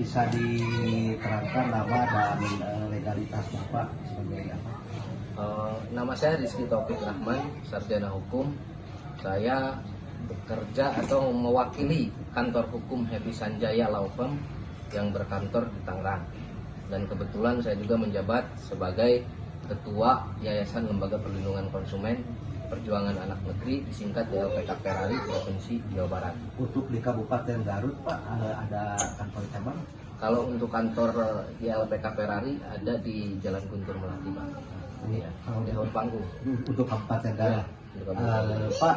bisa diterangkan nama dan legalitas Bapak sebagai apa? Nama saya Rizky Taufik Rahman, sarjana hukum. Saya bekerja atau mewakili kantor hukum Happy Sanjaya Law Firm yang berkantor di Tangerang. Dan kebetulan saya juga menjabat sebagai Ketua Yayasan Lembaga Perlindungan Konsumen Perjuangan Anak Negeri, disingkat YLPK Perari, Provinsi Jawa Barat. Untuk di Kabupaten Garut Pak, ada kantor cabang? Kalau untuk kantor YLPK Perari ada di Jalan Guntur Melati, Pak. Iya, di Haur Panggung. Untuk Kabupaten Garut. Pak,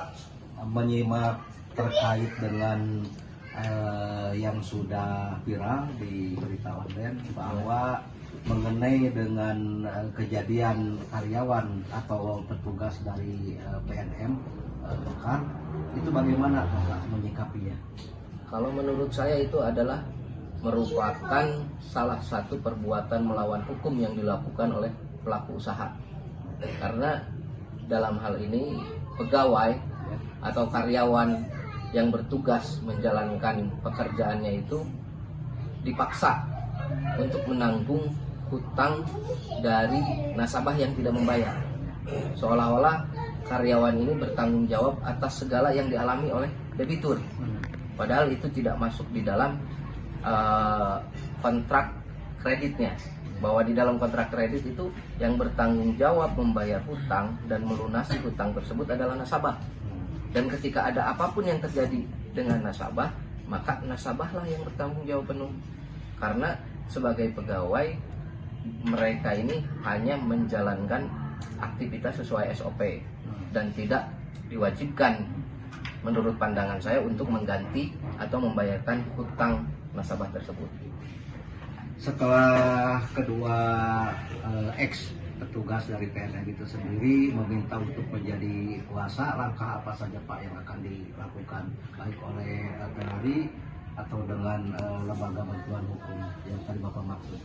menyimak terkait dengan yang sudah viral di berita online bahwa mengenai dengan kejadian karyawan atau petugas dari PNM Bekar, itu bagaimana Bapak menyikapinya? Kalau menurut saya itu adalah merupakan salah satu perbuatan melawan hukum yang dilakukan oleh pelaku usaha. Karena dalam hal ini pegawai atau karyawan yang bertugas menjalankan pekerjaannya itu dipaksa untuk menanggung hutang dari nasabah yang tidak membayar. Seolah-olah karyawan ini bertanggung jawab atas segala yang dialami oleh debitur. Padahal itu tidak masuk di dalam kontrak kreditnya. Bahwa di dalam kontrak kredit itu yang bertanggung jawab membayar hutang dan melunasi hutang tersebut adalah nasabah. Dan ketika ada apapun yang terjadi dengan nasabah, maka nasabahlah yang bertanggung jawab penuh. Karena sebagai pegawai, mereka ini hanya menjalankan aktivitas sesuai SOP dan tidak diwajibkan menurut pandangan saya untuk mengganti atau membayarkan hutang nasabah tersebut. Setelah kedua ex petugas dari PNM itu sendiri meminta untuk menjadi kuasa, langkah apa saja Pak yang akan dilakukan baik oleh Perari atau dengan lembaga bantuan hukum yang tadi Bapak maksud?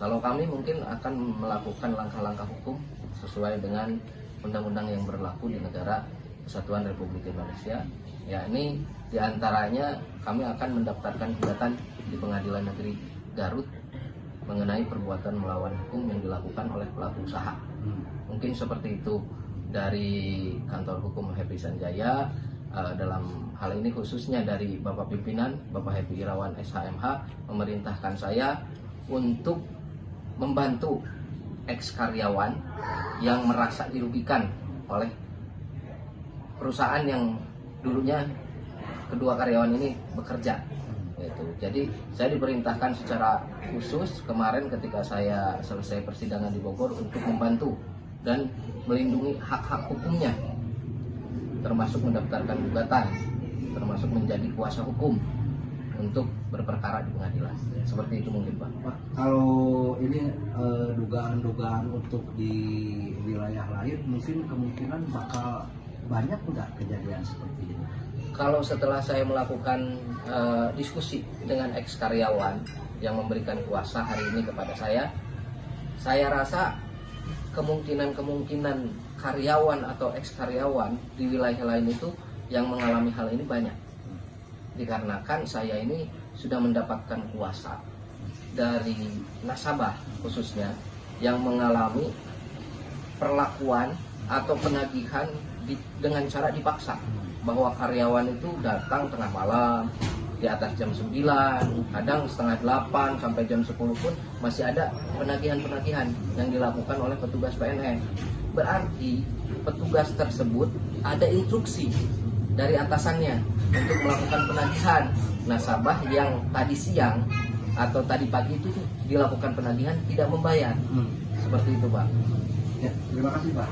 Kalau kami mungkin akan melakukan langkah-langkah hukum sesuai dengan undang-undang yang berlaku di negara Kesatuan Republik Indonesia. Ya, ini diantaranya kami akan mendaftarkan gugatan di Pengadilan Negeri Garut mengenai perbuatan melawan hukum yang dilakukan oleh pelaku usaha. Mungkin seperti itu dari kantor hukum Happy Sanjaya. Dalam hal ini khususnya dari Bapak Pimpinan, Bapak Happy Irawan SHMH, memerintahkan saya untuk membantu ex karyawan yang merasa dirugikan oleh perusahaan yang dulunya kedua karyawan ini bekerja. Jadi saya diperintahkan secara khusus kemarin ketika saya selesai persidangan di Bogor untuk membantu dan melindungi hak-hak hukumnya, termasuk mendaftarkan gugatan, termasuk menjadi kuasa hukum untuk berperkara di pengadilan. Seperti itu mungkin Pak. Pak, kalau ini dugaan-dugaan untuk di wilayah lain, mungkin kemungkinan bakal banyak nggak kejadian seperti ini? Kalau setelah saya melakukan diskusi dengan ex karyawan yang memberikan kuasa hari ini kepada saya rasa kemungkinan karyawan atau ex karyawan di wilayah lain itu yang mengalami hal ini banyak. Dikarenakan saya ini sudah mendapatkan kuasa dari nasabah khususnya yang mengalami perlakuan atau penagihan dengan cara dipaksa, bahwa karyawan itu datang tengah malam, di atas jam 9, kadang setengah 8 sampai jam 10 pun masih ada penagihan-penagihan yang dilakukan oleh petugas PNM. Berarti petugas tersebut ada instruksi dari atasannya untuk melakukan penagihan nasabah yang tadi siang atau tadi pagi itu dilakukan penagihan tidak membayar. Seperti itu Pak. Ya, terima kasih Pak.